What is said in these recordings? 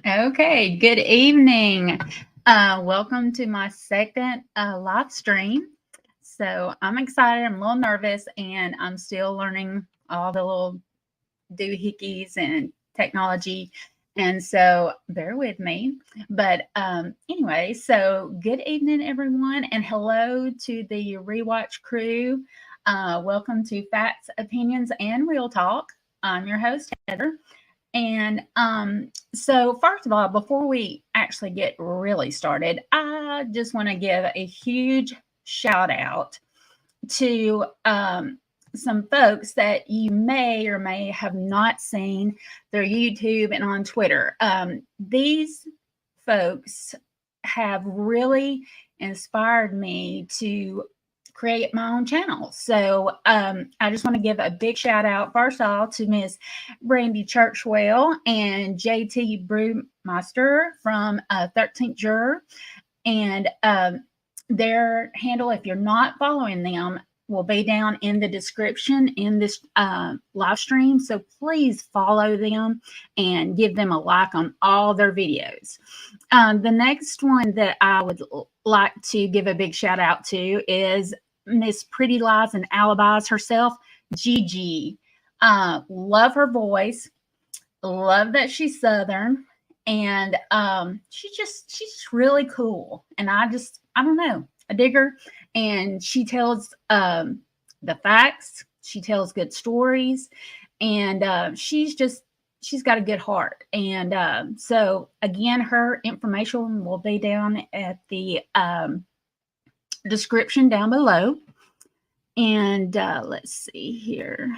Okay, good evening. Welcome to my second live stream. So I'm excited. I'm a little nervous, and I'm still learning all the little doohickeys and technology. And so bear with me. But anyway, so good evening, everyone, and hello to the Rewatch crew. Welcome to Facts, Opinions, and Real Talk. I'm your host, Heather. And so, first of all, before we actually get really started, I just want to give a huge shout out to some folks that you may or may have not seen their YouTube and on Twitter. These folks have really inspired me to create my own channel. So I just want to give a big shout out first of all to Miss Brandy Churchwell and JT Brewmaster from 13th Juror. And their handle, if you're not following them, will be down in the description in this live stream. So please follow them and give them a like on all their videos. The next one that I would like to give a big shout out to is Miss Pretty Lies and Alibis herself, Gigi. Love her voice. Love that she's Southern. And she's just really cool. And I don't know. I dig her. And she tells the facts. She tells good stories. And she's got a good heart. And so again, her information will be down at the description down below. And let's see here.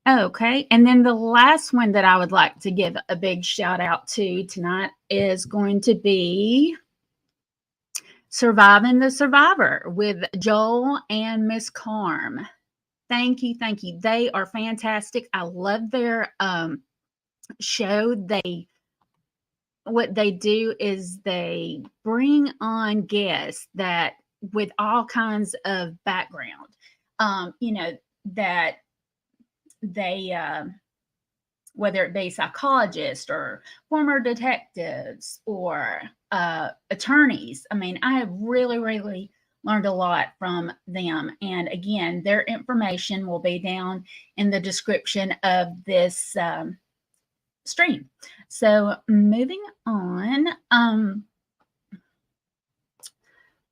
Okay. And then the last one that I would like to give a big shout out to tonight is going to be Surviving the Survivor with Joel and Miss Carm. Thank you. Thank you. They are fantastic. I love their show. What they do is they bring on guests that with all kinds of background, that they whether it be psychologists or former detectives or attorneys. I mean, I have really learned a lot from them. And again, their information will be down in the description of this stream. So moving on,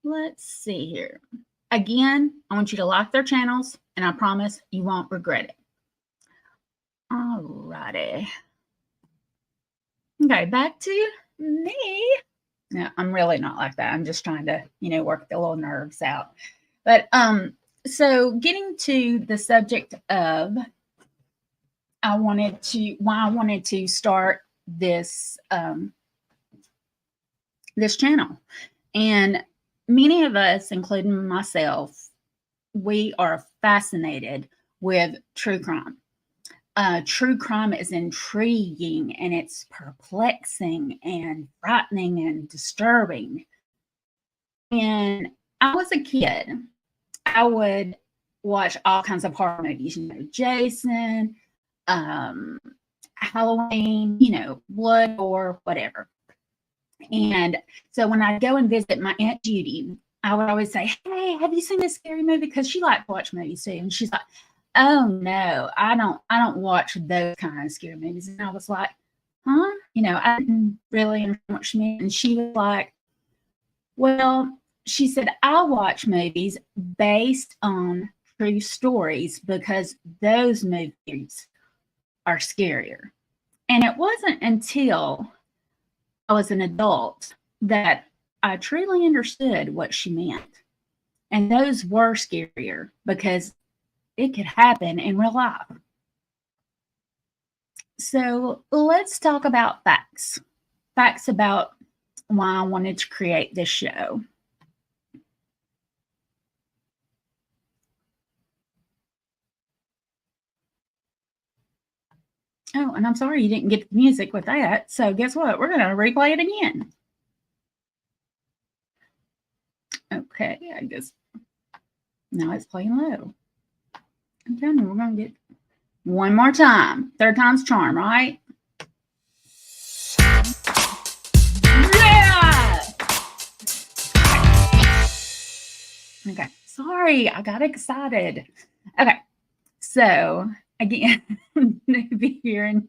let's see here. Again, I want you to like their channels, and I promise you won't regret it. All righty. Okay, back to me. No, I'm really not like that. I'm just trying to, work the little nerves out. But so getting to the subject of why I wanted to start this this channel. And many of us, including myself, we are fascinated with true crime. True crime is intriguing and it's perplexing and frightening and disturbing. And I was a kid, I would watch all kinds of horror movies, Jason, Halloween, blood or whatever. And so when I go and visit my Aunt Judy, I would always say, "Hey, have you seen this scary movie?" Because she liked to watch movies too. And she's like, "Oh no, I don't watch those kind of scary movies." And I was like, "Huh?" I didn't really understand what she meant. And she was like, "Well," she said, "I watch movies based on true stories because those movies are scarier." And it wasn't until I was an adult that I truly understood what she meant. And those were scarier because it could happen in real life. So let's talk about facts. Facts about why I wanted to create this show. Oh, and I'm sorry you didn't get the music with that. So guess what? We're going to replay it again. Okay, I guess now it's playing low. Okay, we're going to get one more time. Third time's charm, right? Sorry, I got excited. Okay, so again, newbie here in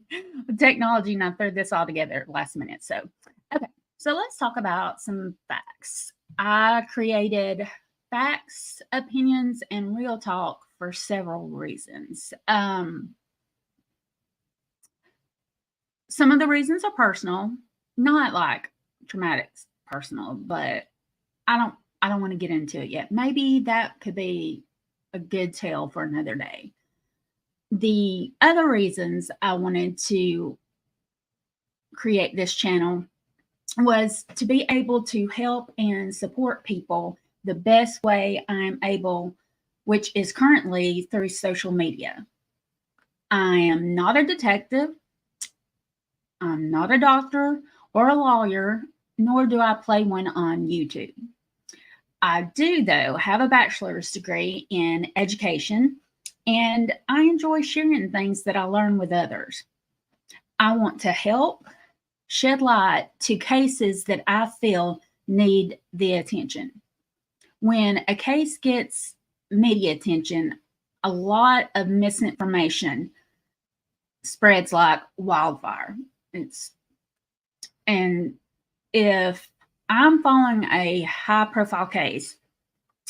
technology, and I threw this all together last minute. So, okay, so let's talk about some facts. I created facts, opinions, and real talk for several reasons. Some of the reasons are personal, not like traumatic personal, but I don't want to get into it yet. Maybe that could be a good tale for another day. The other reasons I wanted to create this channel was to be able to help and support people the best way I'm able, which is currently through social media. I am not a detective. I'm not a doctor or a lawyer, nor do I play one on YouTube. I do, though, have a bachelor's degree in education, and I enjoy sharing things that I learn with others. I want to help shed light to cases that I feel need the attention. When a case gets media attention, a lot of misinformation spreads like wildfire. And if I'm following a high profile case,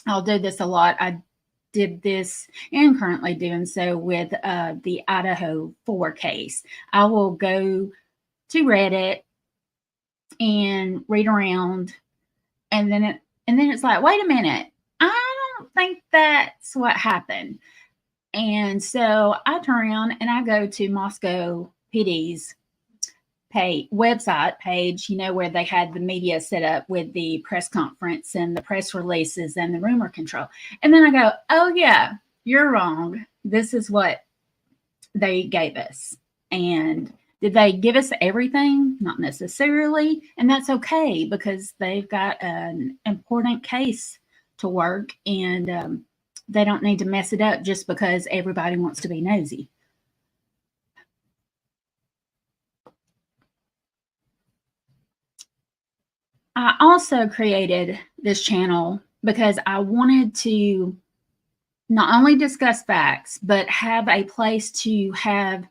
I'll do this a lot. I did this and currently doing so with the Idaho 4 case. I will go to Reddit and read around, and then it's like, wait a minute, I don't think that's what happened. And so I turn around and I go to Moscow PD's website page, where they had the media set up with the press conference and the press releases and the rumor control. And then I go, oh yeah, you're wrong. This is what they gave us. And did they give us everything? Not necessarily. And that's okay, because they've got an important case to work, and they don't need to mess it up just because everybody wants to be nosy. I also created this channel because I wanted to not only discuss facts, but have a place to have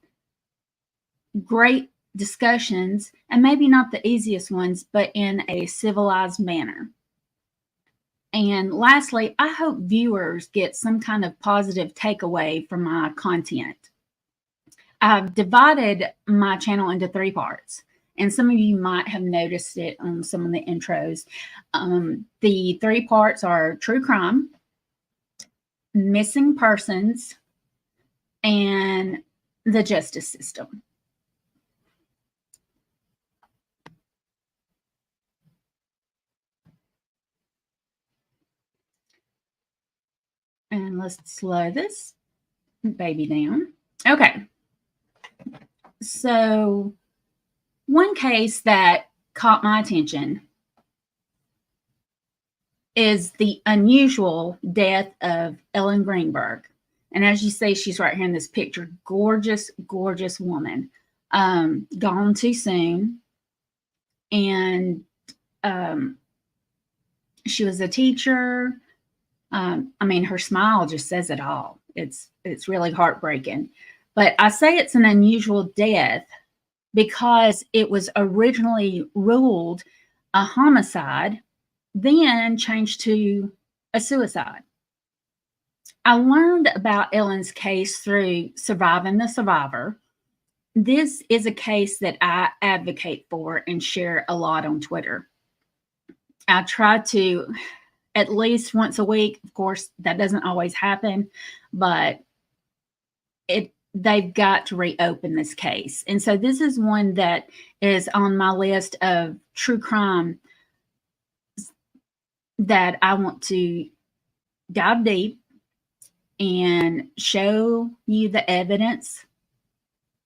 great discussions, and maybe not the easiest ones, but in a civilized manner. And lastly, I hope viewers get some kind of positive takeaway from my content. I've divided my channel into 3 parts. And some of you might have noticed it on some of the intros. The 3 parts are true crime, missing persons, and the justice system. And let's slow this baby down. Okay. So one case that caught my attention is the unusual death of Ellen Greenberg. And as you see, she's right here in this picture. Gorgeous, gorgeous woman. Gone too soon. And she was a teacher. Her smile just says it all. It's really heartbreaking. But I say it's an unusual death because it was originally ruled a homicide, then changed to a suicide. I learned about Ellen's case through Surviving the Survivor. This is a case that I advocate for and share a lot on Twitter. I try to at least once a week. Of course, that doesn't always happen, but they've got to reopen this case. And so this is one that is on my list of true crime that I want to dive deep and show you the evidence,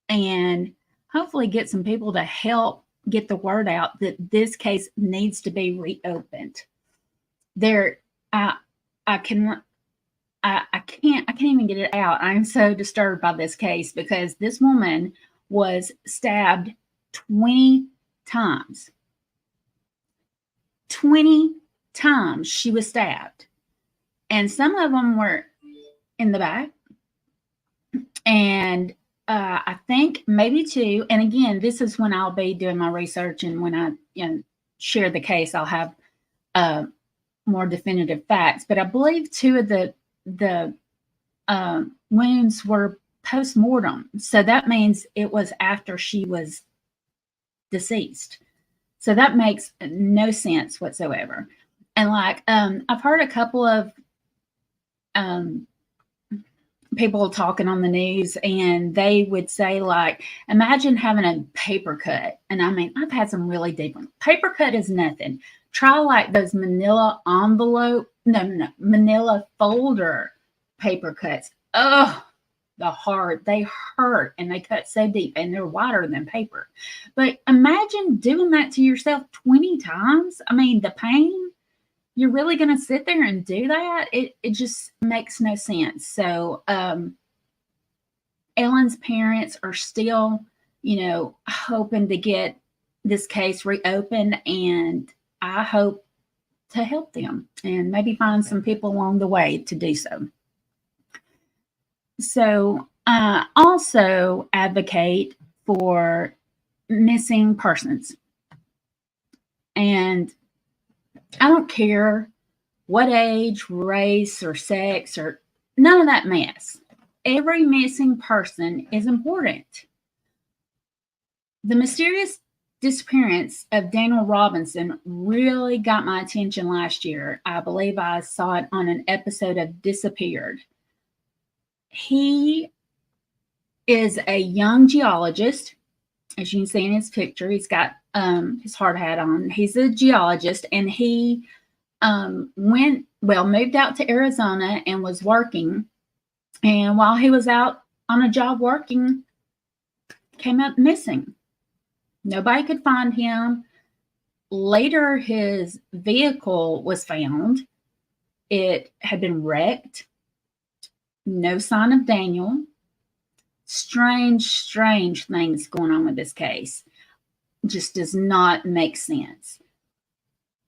and hopefully get some people to help get the word out that this case needs to be reopened. I can't even get it out. I'm so disturbed by this case because this woman was stabbed 20 times. 20 times she was stabbed. And some of them were in the back. And I think maybe 2. And again, this is when I'll be doing my research, and when I share the case, I'll have more definitive facts. But I believe 2 of the wounds were post-mortem. So that means it was after she was deceased. So that makes no sense whatsoever. And like, I've heard a couple of people talking on the news, and they would say, like, imagine having a paper cut. And I mean, I've had some really deep ones. Paper cut is nothing. Try like those manila manila folder paper cuts. Oh, they hurt, and they cut so deep, and they're wider than paper. But imagine doing that to yourself 20 times. I mean, the pain, you're really going to sit there and do that? It just makes no sense. So Ellen's parents are still, hoping to get this case reopened, and I hope to help them and maybe find some people along the way to do so. So I also advocate for missing persons. And I don't care what age, race, or sex, or none of that mess. Every missing person is important. The mysterious disappearance of Daniel Robinson really got my attention last year. I believe I saw it on an episode of Disappeared. He is a young geologist. As you can see in his picture, he's got his hard hat on. He's a geologist, and he moved out to Arizona and was working. And while he was out on a job working, came up missing. Nobody could find him. Later, his vehicle was found. It had been wrecked. No sign of Daniel. Strange things going on with this case. Just does not make sense.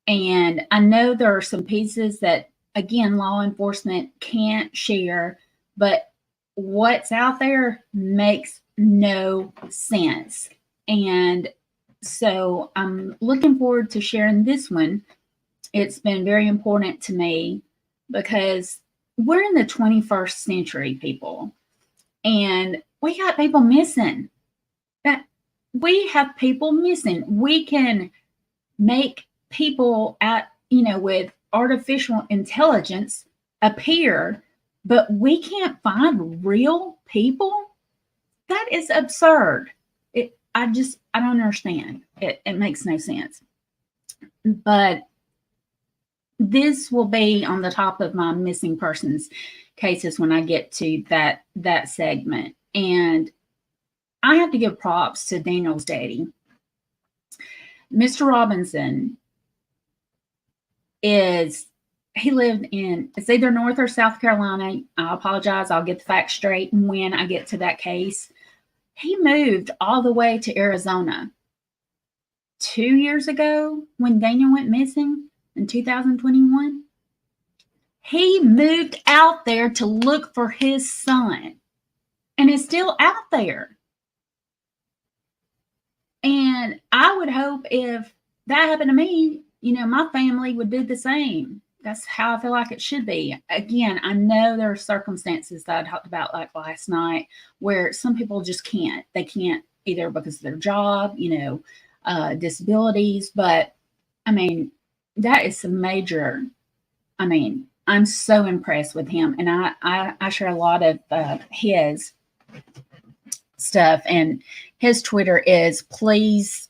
And I know there are some pieces that, again, law enforcement can't share, but what's out there makes no sense. And so I'm looking forward to sharing this one. It's been very important to me because we're in the 21st century, people, and we got people missing. We have people missing. We can make people with artificial intelligence appear, but we can't find real people. That is absurd. I don't understand. It makes no sense. But this will be on the top of my missing persons cases when I get to that segment. And I have to give props to Daniel's daddy. Mr. Robinson he lived in, it's either North or South Carolina. I apologize. I'll get the facts straight when I get to that case. He moved all the way to Arizona 2 years ago when Daniel went missing in 2021. He moved out there to look for his son, and is still out there. And I would hope if that happened to me, my family would do the same. That's how I feel like it should be. Again, I know there are circumstances that I talked about like last night where some people just can't. They can't either because of their job, disabilities. But, I mean, that is some major, I'm so impressed with him. And I share a lot of his stuff. And his Twitter is please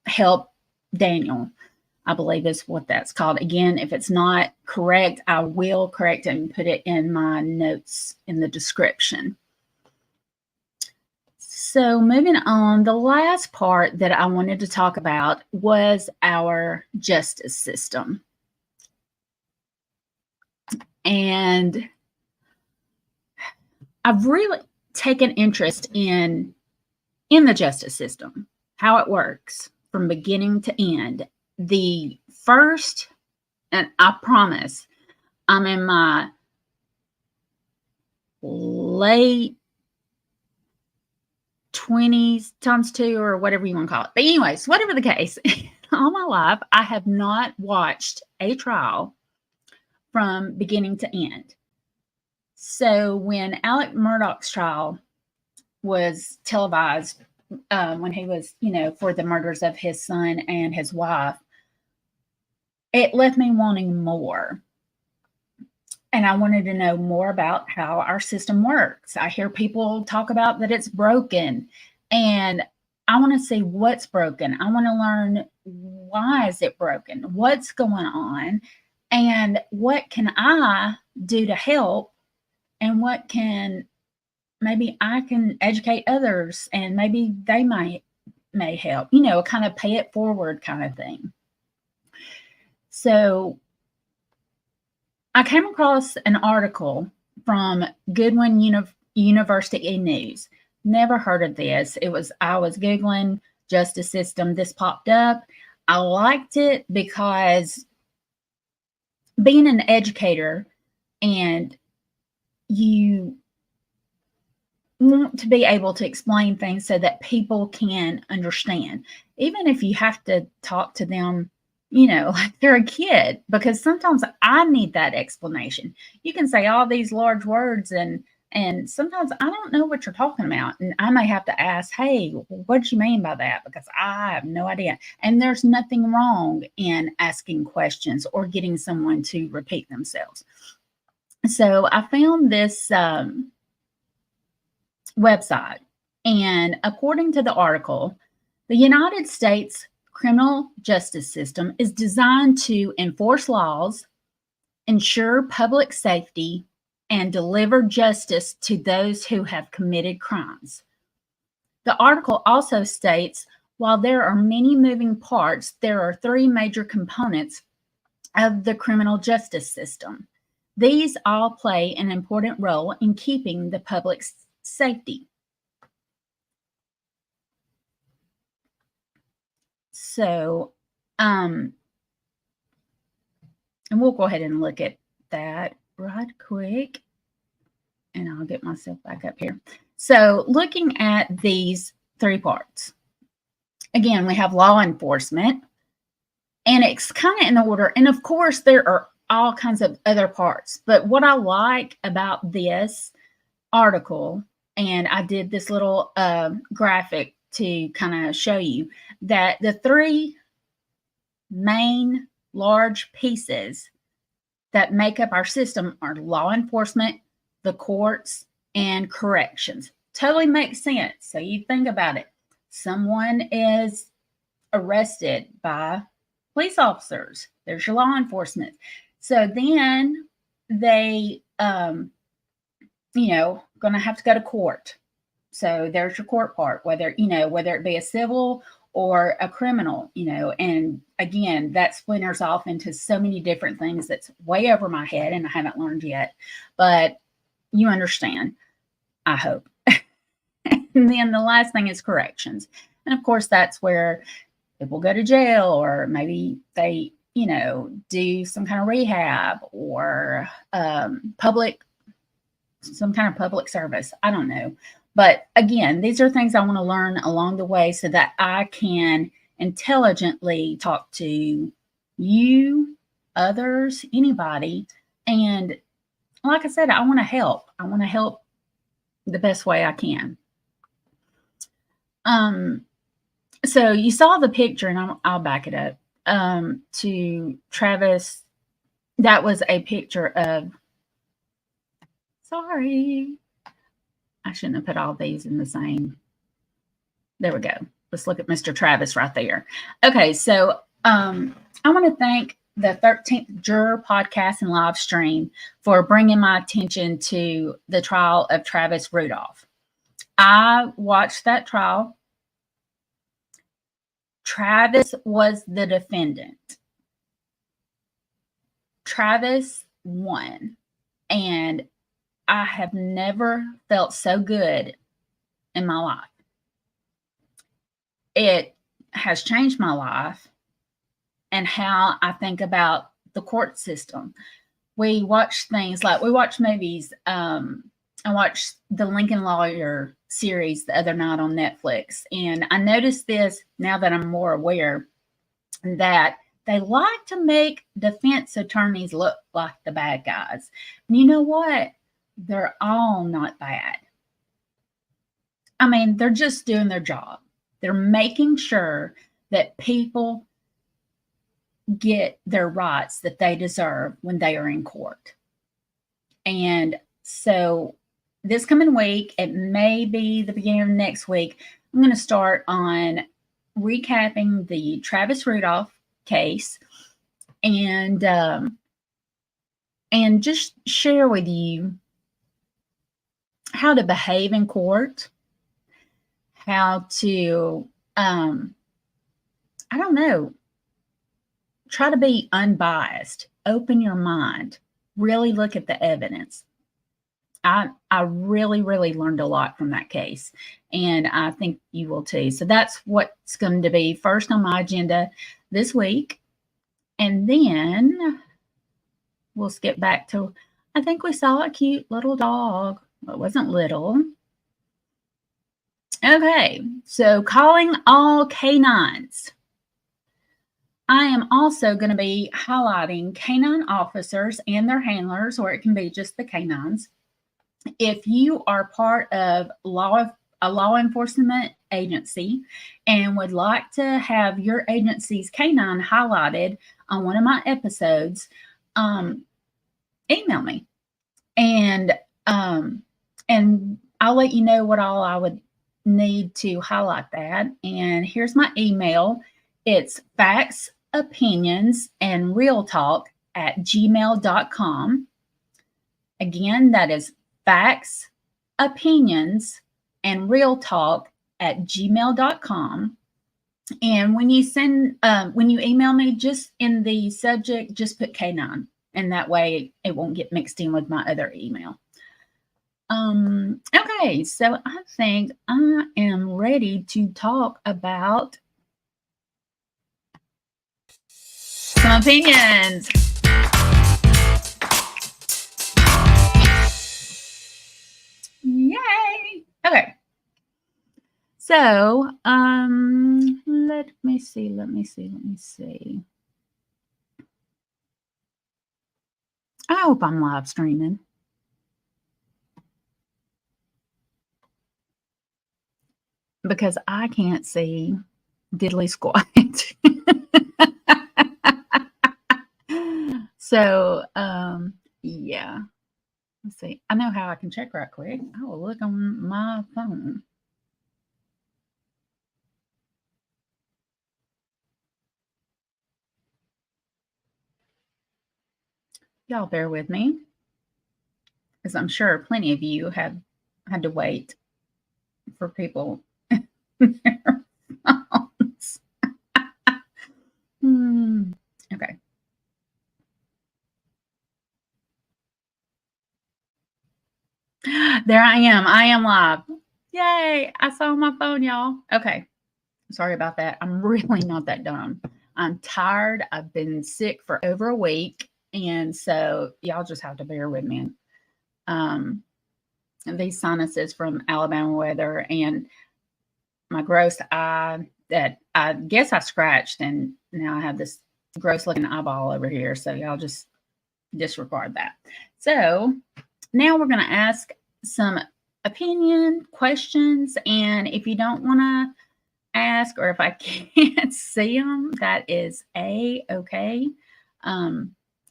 help Daniel, I believe is what that's called. Again, if it's not correct, I will correct it and put it in my notes in the description. So moving on, the last part that I wanted to talk about was our justice system. And I've really taken interest in the justice system, how it works from beginning to end. The first, and I promise, I'm in my late 20s times 2 or whatever you want to call it. But anyways, whatever the case, all my life, I have not watched a trial from beginning to end. So when Alec Murdaugh's trial was televised, when he was, for the murders of his son and his wife, it left me wanting more. And I wanted to know more about how our system works. I hear people talk about that it's broken, and I want to see what's broken. I want to learn, why is it broken? What's going on? And what can I do to help? And what can maybe I can educate others, and maybe they may help, kind of pay it forward kind of thing. So I came across an article from Goodwin University News. Never heard of this. I was Googling justice system. This popped up. I liked it because being an educator, and you want to be able to explain things so that people can understand, even if you have to talk to them, like they're a kid, because sometimes I need that explanation. You can say all these large words, and sometimes I don't know what you're talking about, and I may have to ask, hey, what do you mean by that? Because I have no idea. And there's nothing wrong in asking questions or getting someone to repeat themselves. So I found this website, and according to the article, the United States criminal justice system is designed to enforce laws, ensure public safety, and deliver justice to those who have committed crimes. The article also states, while there are many moving parts, there are 3 major components of the criminal justice system. These all play an important role in keeping the public's safety. So, and we'll go ahead and look at that right quick, and I'll get myself back up here. So, looking at these 3 parts, again, we have law enforcement, and it's kind of in order. And of course, there are all kinds of other parts. But what I like about this article, and I did this little graphic to kind of show you that the 3 main large pieces that make up our system are law enforcement, the courts, and corrections. Totally makes sense. So you think about it. Someone is arrested by police officers. There's your law enforcement. So then they, going to have to go to court. So there's your court part, whether it be a civil or a criminal, and again, that splinters off into so many different things that's way over my head and I haven't learned yet, but you understand, I hope. And then the last thing is corrections. And of course, that's where people go to jail, or maybe they, do some kind of rehab, or some kind of public service. I don't know. But again, these are things I want to learn along the way so that I can intelligently talk to you, others, anybody. And like I said, I want to help. I want to help the best way I can. So you saw the picture, and I'll back it up to Travis. That was a picture of, sorry, I shouldn't have put all these in the same. There we go. Let's look at Mr. Travis right there. Okay, so I want to thank the 13th Juror podcast and live stream for bringing my attention to the trial of Travis Rudolph. I watched that trial. Travis was the defendant. Travis won. And I have never felt so good in my life. It has changed my life and how I think about the court system. we watch things like we watch movies. I watched the Lincoln Lawyer series the other night on Netflix, and I noticed this now that I'm more aware that they like to make defense attorneys look like the bad guys. And you know what? They're all not bad. I mean, they're just doing their job. They're making sure that people get their rights that they deserve when they are in court. And so this coming week, it may be the beginning of next week, I'm going to start on recapping the Travis Rudolph case and just share with you how to behave in court, how to, I don't know, try to be unbiased, open your mind, really look at the evidence. I really, really learned a lot from that case, and I think you will too. So that's what's going to be first on my agenda this week. And then we'll skip back to, I think we saw a cute little dog. Well, it wasn't little. Okay, so calling all canines. I am also going to be highlighting canine officers and their handlers, or it can be just the canines. If you are part of a law enforcement agency and would like to have your agency's canine highlighted on one of my episodes, email me, and I'll let you know what all I would need to highlight that. And here's my email. It's facts, opinions, and real talk @gmail.com. Again, that is facts, opinions, and real talk @gmail.com. And when you email me, just in the subject, just put K9, and that way it won't get mixed in with my other email. Okay, so I think I am ready to talk about some opinions. Yay! Okay. So, let me see. I hope I'm live streaming. Because I can't see diddly squat. So, yeah. Let's see. I know how I can check right quick. I will look on my phone. Y'all bear with me, because I'm sure plenty of you have had to wait for people their phones. Okay. There I am. I am live. Yay. I saw my phone, y'all. Okay. Sorry about that. I'm really not that dumb. I'm tired. I've been sick for over a week. And so y'all just have to bear with me. These sinuses from Alabama weather and my gross eye that I guess I scratched, and now I have this gross looking eyeball over here. So y'all just disregard that. So now we're going to ask some opinion questions. And if you don't want to ask, or if I can't see them, that is okay.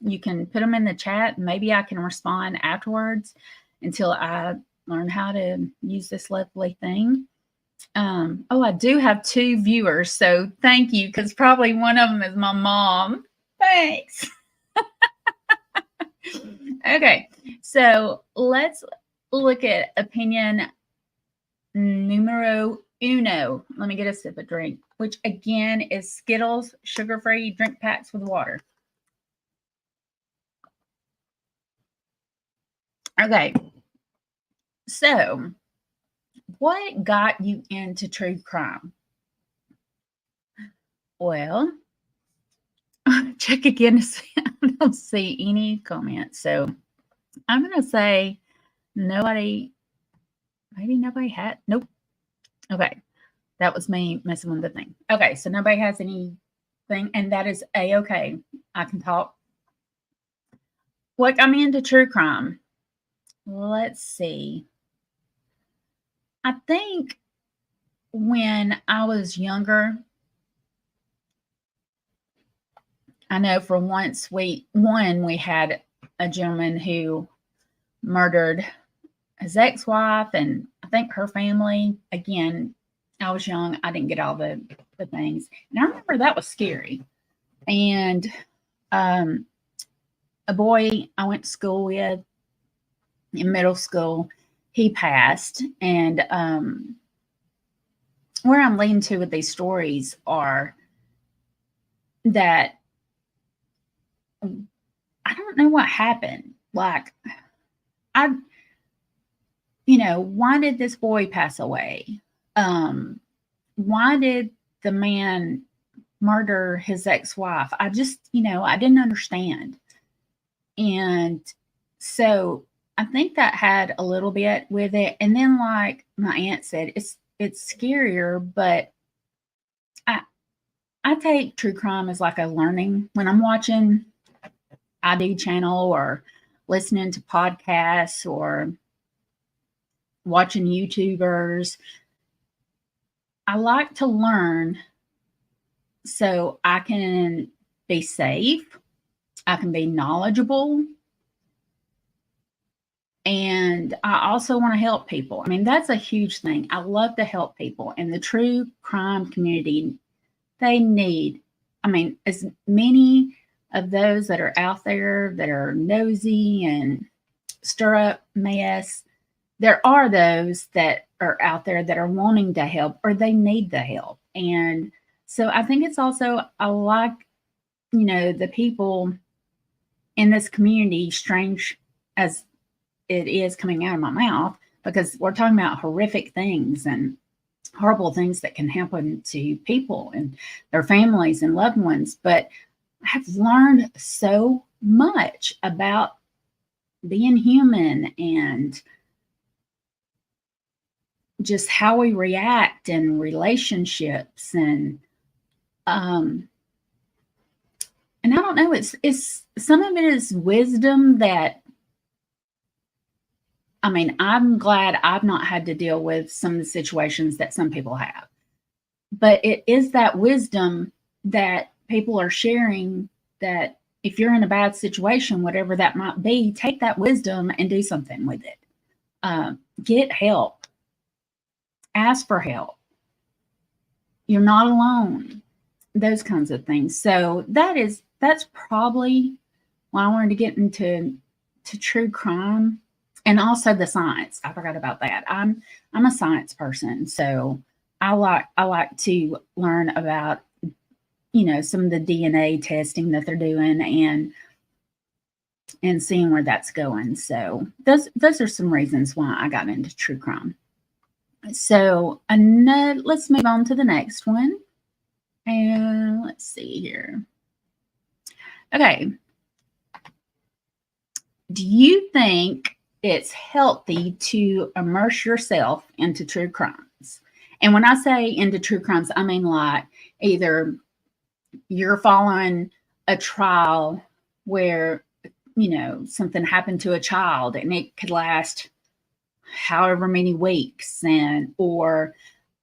You can put them in the chat. Maybe I can respond afterwards until I learn how to use this lovely thing. Oh, I do have 2 viewers, so thank you, because probably one of them is my mom. Thanks. Okay, so let's look at opinion numero uno. Let me get a sip of drink, which again is Skittles sugar-free drink packs with water. Okay, so what got you into true crime? Well, check again to see. I don't see any comments. So I'm going to say nobody, maybe nobody had, nope. Okay. That was me messing with the thing. Okay. So nobody has anything, and that is A-okay. I can talk. What got me into true crime? Let's see. I think when I was younger, I know for once we had a gentleman who murdered his ex-wife and I think her family. Again, I was young. I didn't get all the things. And I remember that was scary. And a boy I went to school with in middle school, he passed. And where I'm leading to with these stories are that I don't know what happened. Like, why did this boy pass away? Why did the man murder his ex-wife? I just, I didn't understand. And so I think that had a little bit with it. And then, like my aunt said, it's scarier, but I take true crime as like a learning. When I'm watching ID channel or listening to podcasts or watching YouTubers, I like to learn so I can be safe, I can be knowledgeable, and I also want to help people. I mean, that's a huge thing. I love to help people, and the true crime community, they need, as many of those that are out there that are nosy and stir up mess, there are those that are out there that are wanting to help or they need the help. And so I think it's also, I like, the people in this community, strange as it is coming out of my mouth, because we're talking about horrific things and horrible things that can happen to people and their families and loved ones. But I've learned so much about being human and just how we react in relationships. And I don't know, it's some of it is wisdom that, I'm glad I've not had to deal with some of the situations that some people have. But it is that wisdom that people are sharing, that if you're in a bad situation, whatever that might be, take that wisdom and do something with it. Get help. Ask for help. You're not alone. Those kinds of things. So that's probably why I wanted to get into true crime. And also the science. I forgot about that. I'm a science person, so I like to learn about, some of the DNA testing that they're doing and seeing where that's going. So those are some reasons why I got into true crime. So let's move on to the next one. And let's see here. Okay. Do you think it's healthy to immerse yourself into true crimes? And when I say into true crimes, I mean like either you're following a trial where, something happened to a child and it could last however many weeks, or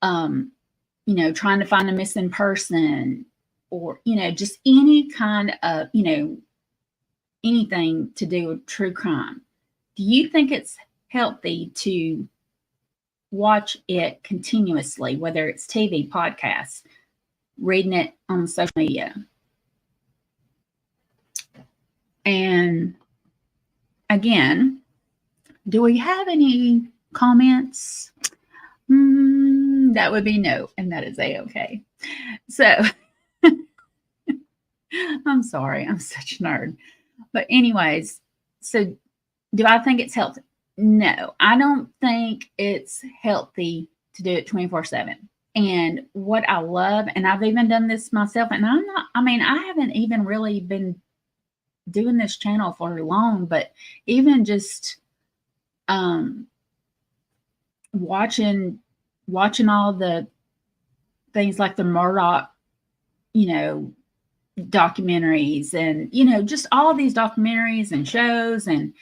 trying to find a missing person, or, just any kind of, anything to do with true crime. Do you think it's healthy to watch it continuously, whether it's TV, podcasts, reading it on social media? And again, do we have any comments? That would be no, and that is A-okay. So, I'm sorry, I'm such a nerd. But anyways, so do I think it's healthy? No, I don't think it's healthy to do it 24/7. And what I love, and I've even done this myself, and I haven't even really been doing this channel for long, but even just watching all the things like the Murdoch, documentaries, and just all these documentaries and shows, and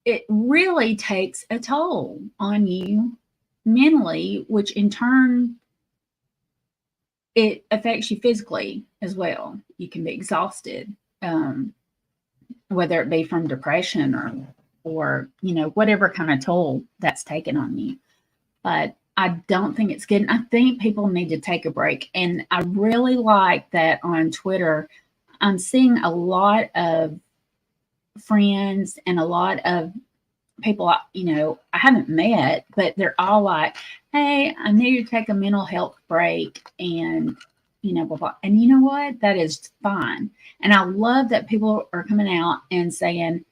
it really takes a toll on you mentally, which in turn it affects you physically as well. You can be exhausted, whether it be from depression or whatever kind of toll that's taken on you. But I don't think it's good. I think people need to take a break. And I really like that on Twitter, I'm seeing a lot of friends and a lot of people, I haven't met, but they're all like, hey, I need to take a mental health break, and, blah, blah. And you know what? That is fine. And I love that people are coming out and saying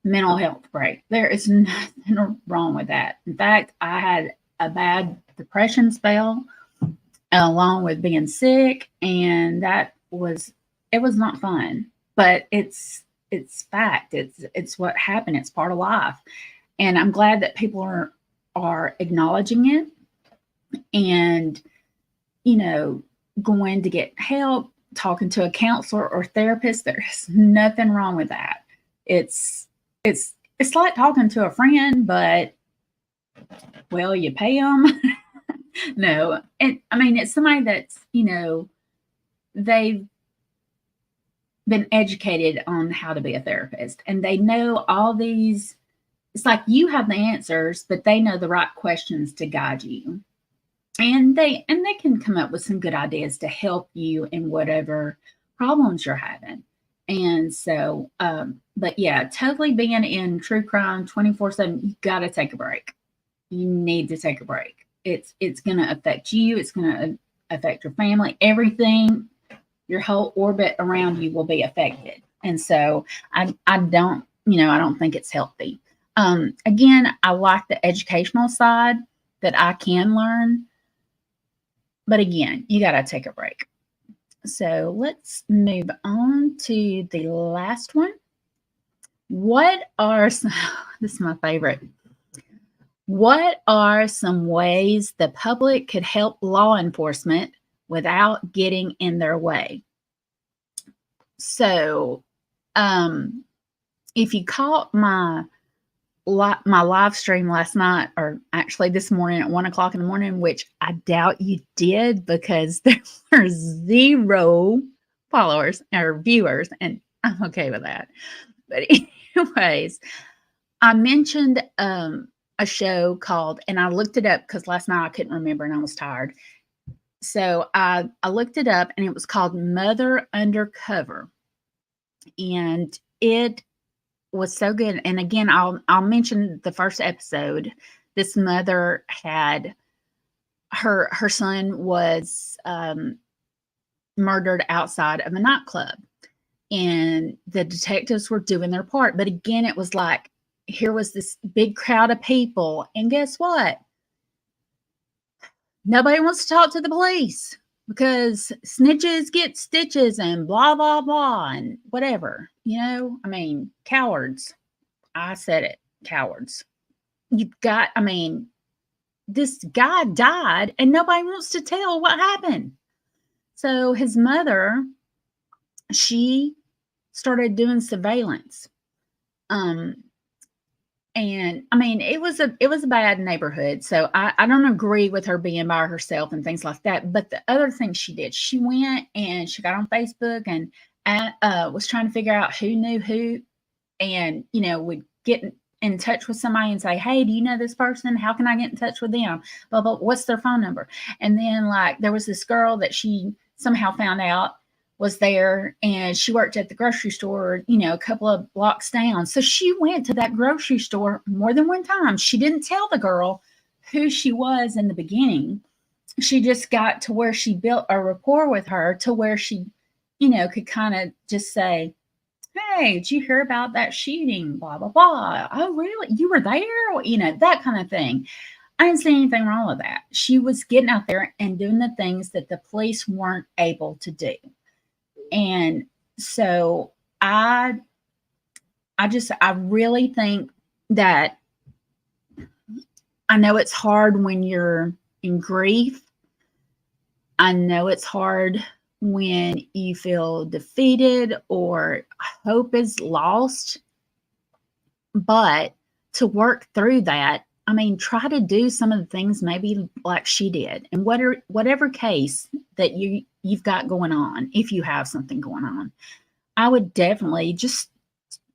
mental health break. There is nothing wrong with that. In fact, I had a bad depression spell along with being sick, and it was not fun, but it's fact. It's what happened. It's part of life. And I'm glad that people are acknowledging it and, going to get help, talking to a counselor or therapist. There's nothing wrong with that. It's like talking to a friend, but, well, you pay them. No. And it's somebody that's, they've been educated on how to be a therapist, and they know all these. It's like you have the answers, but they know the right questions to guide you, and they can come up with some good ideas to help you in whatever problems you're having. And so, but yeah, totally being in true crime 24/7, you got to take a break. You need to take a break. It's going to affect you. It's going to affect your family. Everything, your whole orbit around you will be affected. And so I don't think it's healthy. Again, I like the educational side that I can learn, but again, you got to take a break. So let's move on to the last one. This is my favorite. What are some ways the public could help law enforcement without getting in their way? So, if you caught my live stream last night, or actually this morning at 1:00 in the morning, which I doubt you did because there were 0 followers or viewers, and I'm okay with that. But anyways, I mentioned a show called, and I looked it up because last night I couldn't remember and I was tired. So I looked it up, and it was called Mother Undercover, and it was so good. And again, I'll mention the first episode. This mother had her son was murdered outside of a nightclub, and the detectives were doing their part. But again, it was like, here was this big crowd of people, and guess what? Nobody wants to talk to the police because snitches get stitches and blah, blah, blah, and whatever, cowards. I said it, cowards. This guy died and nobody wants to tell what happened. So his mother, she started doing surveillance. And it was a bad neighborhood. So I don't agree with her being by herself and things like that. But the other thing she did, she went and she got on Facebook and was trying to figure out who knew who, and, would get in touch with somebody and say, hey, do you know this person? How can I get in touch with them? Blah, blah, what's their phone number? And then there was this girl that she somehow found out was there, and she worked at the grocery store, a couple of blocks down. So she went to that grocery store more than one time. She didn't tell the girl who she was in the beginning. She just got to where she built a rapport with her to where she, could kind of just say, hey, did you hear about that shooting? Blah, blah, blah. Oh, really? You were there? That kind of thing. I didn't see anything wrong with that. She was getting out there and doing the things that the police weren't able to do. And so I really think that, I know it's hard when you're in grief. I know it's hard when you feel defeated or hope is lost. But to work through that, I mean, try to do some of the things maybe like she did. And whatever case that you've got going on, if you have something going on, I would definitely just,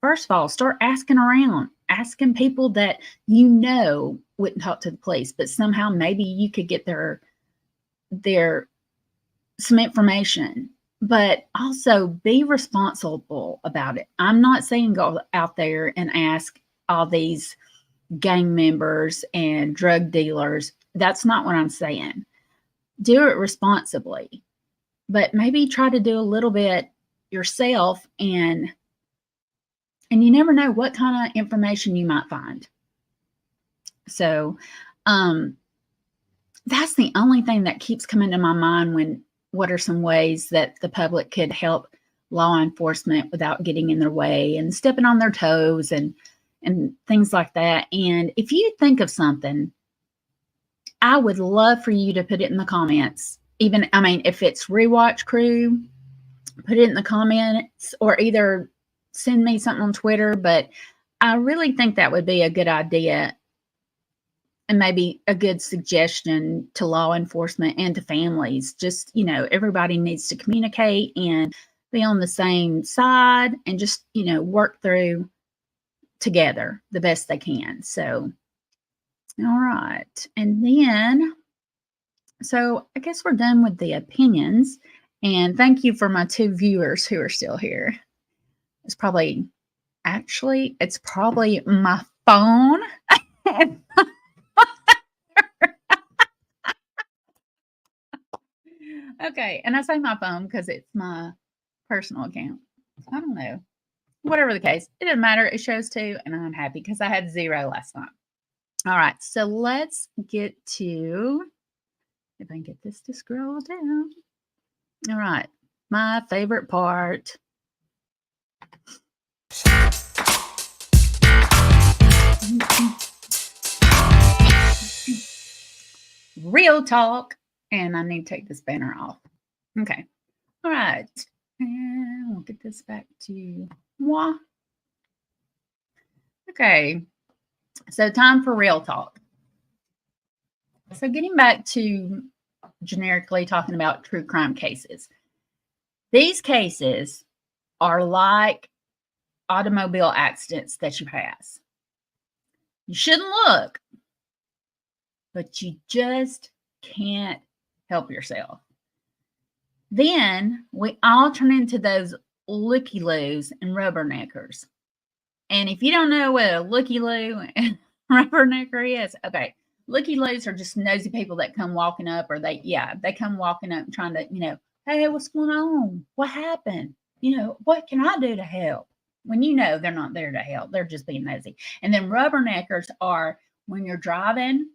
first of all, start asking around, asking people that you know wouldn't talk to the police, but somehow maybe you could get their some information. But also be responsible about it. I'm not saying go out there and ask all these gang members and drug dealers. That's not what I'm saying. Do it responsibly, but maybe try to do a little bit yourself, and you never know what kind of information you might find. So that's the only thing that keeps coming to my mind when, what are some ways that the public could help law enforcement without getting in their way and stepping on their toes and things like that. And if you think of something, I would love for you to put it in the comments. Even, I mean, if it's Rewatch Crew, put it in the comments, or either send me something on Twitter. But I really think that would be a good idea, and maybe a good suggestion to law enforcement and to families. Just, you know, everybody needs to communicate and be on the same side and just, you know, work through together the best they can. So, all right. And then, so I guess we're done with the opinions. And thank you for my 2 viewers who are still here. It's probably my phone. Okay, and I say my phone because it's my personal account. I don't know. Whatever the case, it doesn't matter. It shows 2, and I'm happy because I had 0 last night. All right, so let's get to, if I can get this to scroll down. All right, my favorite part. Real talk. And I need to take this banner off. Okay. All right. And we'll get this back to moi. Okay. So time for real talk. So getting back to generically talking about true crime cases. These cases are like automobile accidents that you pass. You shouldn't look, but you just can't help yourself. Then we all turn into those looky-loos and rubberneckers. And if you don't know what a looky-loo and rubbernecker is, okay, looky-loos are just nosy people that come walking up, or they come walking up trying to, you know, hey, what's going on? What happened? You know, what can I do to help? When you know they're not there to help, they're just being nosy. And then rubberneckers are when you're driving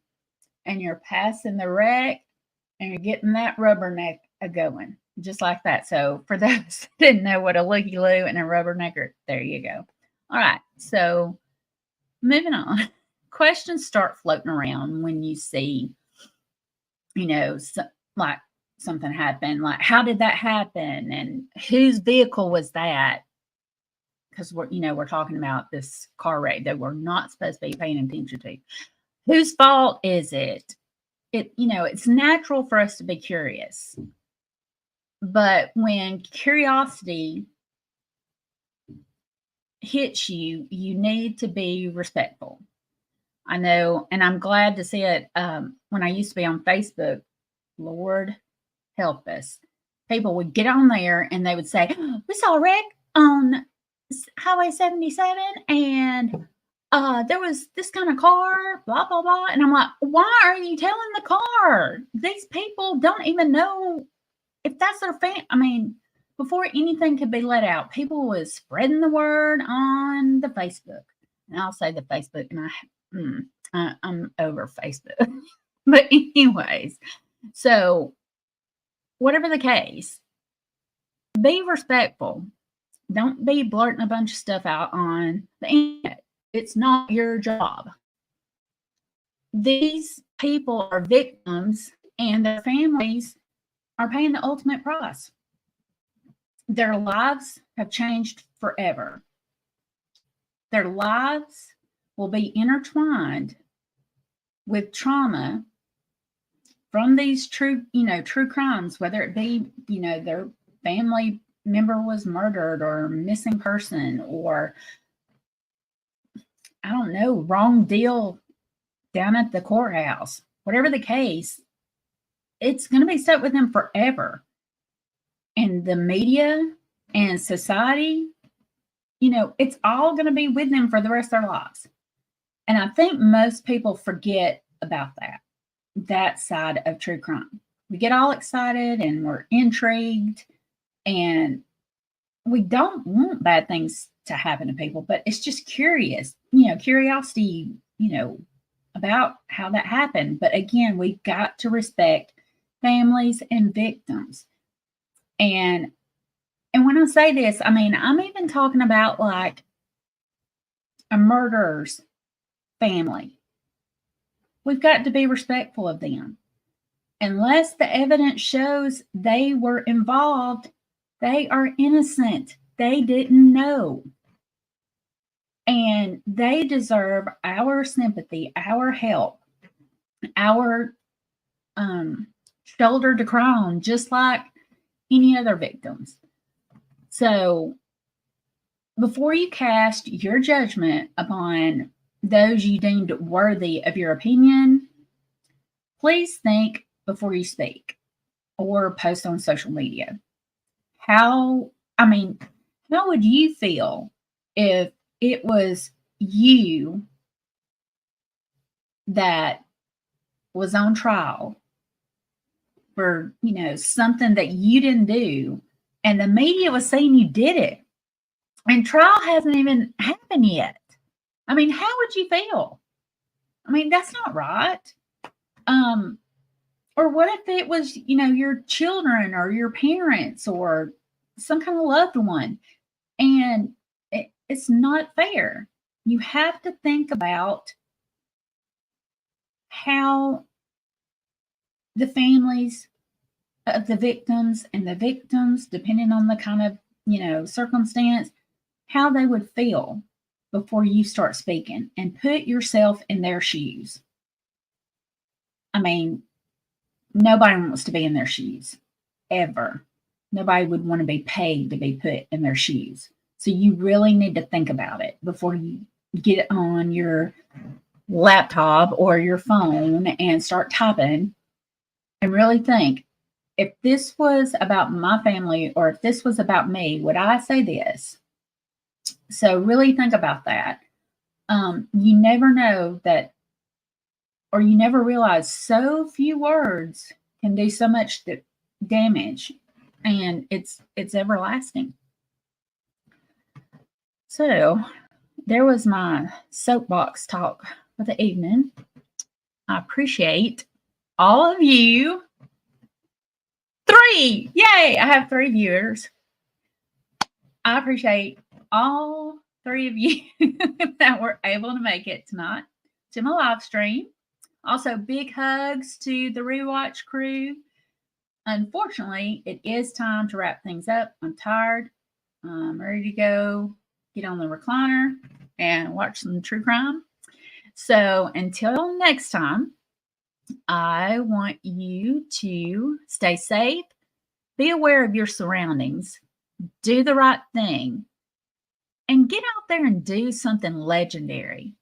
and you're passing the wreck and you're getting that rubberneck going, just like that. So for those that didn't know what a looky-loo and a rubbernecker, there you go. All right, so moving on. Questions start floating around when you see, you know, like something happen, like how did that happen, and whose vehicle was that? Because we're talking about this car wreck that we're not supposed to be paying attention to. Whose fault is it? It's natural for us to be curious. But when curiosity hits you, you need to be respectful. I know, and I'm glad to see it. When I used to be on Facebook, Lord help us, people would get on there and they would say, we saw a wreck on Highway 77 and there was this kind of car, blah, blah, blah. And I'm like, why are you telling the car? These people don't even know if that's their fan. I mean, before anything could be let out, people was spreading the word on the Facebook. And I'll say the Facebook, and I'm over Facebook. But anyways, so whatever the case, be respectful. Don't be blurting a bunch of stuff out on the internet. It's not your job. These people are victims, and their families are paying the ultimate price. Their lives have changed forever. Their lives will be intertwined with trauma from these true crimes, whether it be, their family member was murdered or missing person, or I don't know, wrong deal down at the courthouse. Whatever the case, it's going to be stuck with them forever. And the media and society, it's all going to be with them for the rest of their lives. And I think most people forget about that side of true crime. We get all excited and we're intrigued, and we don't want bad things to happen to people, but it's just curiosity, about how that happened. But again, we've got to respect families and victims. And when I say this, I mean, I'm even talking about like a murderer's family. We've got to be respectful of them. Unless the evidence shows they were involved, they are innocent. They didn't know. And they deserve our sympathy, our help, our shoulder to cry on, just like any other victims. So before you cast your judgment upon those you deemed worthy of your opinion, please think before you speak or post on social media. How would you feel if it was you that was on trial for, something that you didn't do, and the media was saying you did it, and trial hasn't even happened yet? I mean, how would you feel? I mean, that's not right. Or what if it was, your children or your parents or some kind of loved one, and it's not fair? You have to think about how the families of the victims and the victims, depending on the kind of, circumstance, how they would feel before you start speaking, and put yourself in their shoes. I mean, nobody wants to be in their shoes, ever. Nobody would want to be paid to be put in their shoes. So you really need to think about it before you get on your laptop or your phone and start typing, and really think, if this was about my family or if this was about me, would I say this? So really think about that. You never know that, or you never realize so few words can do so much damage, and it's everlasting. So there was my soapbox talk for the evening. I appreciate all of you. 3! Yay! I have 3 viewers. I appreciate all 3 of you that were able to make it tonight to my live stream. Also, big hugs to the Rewatch crew. Unfortunately, it is time to wrap things up. I'm tired. I'm ready to go get on the recliner and watch some true crime. So until next time, I want you to stay safe, be aware of your surroundings, do the right thing, and get out there and do something legendary.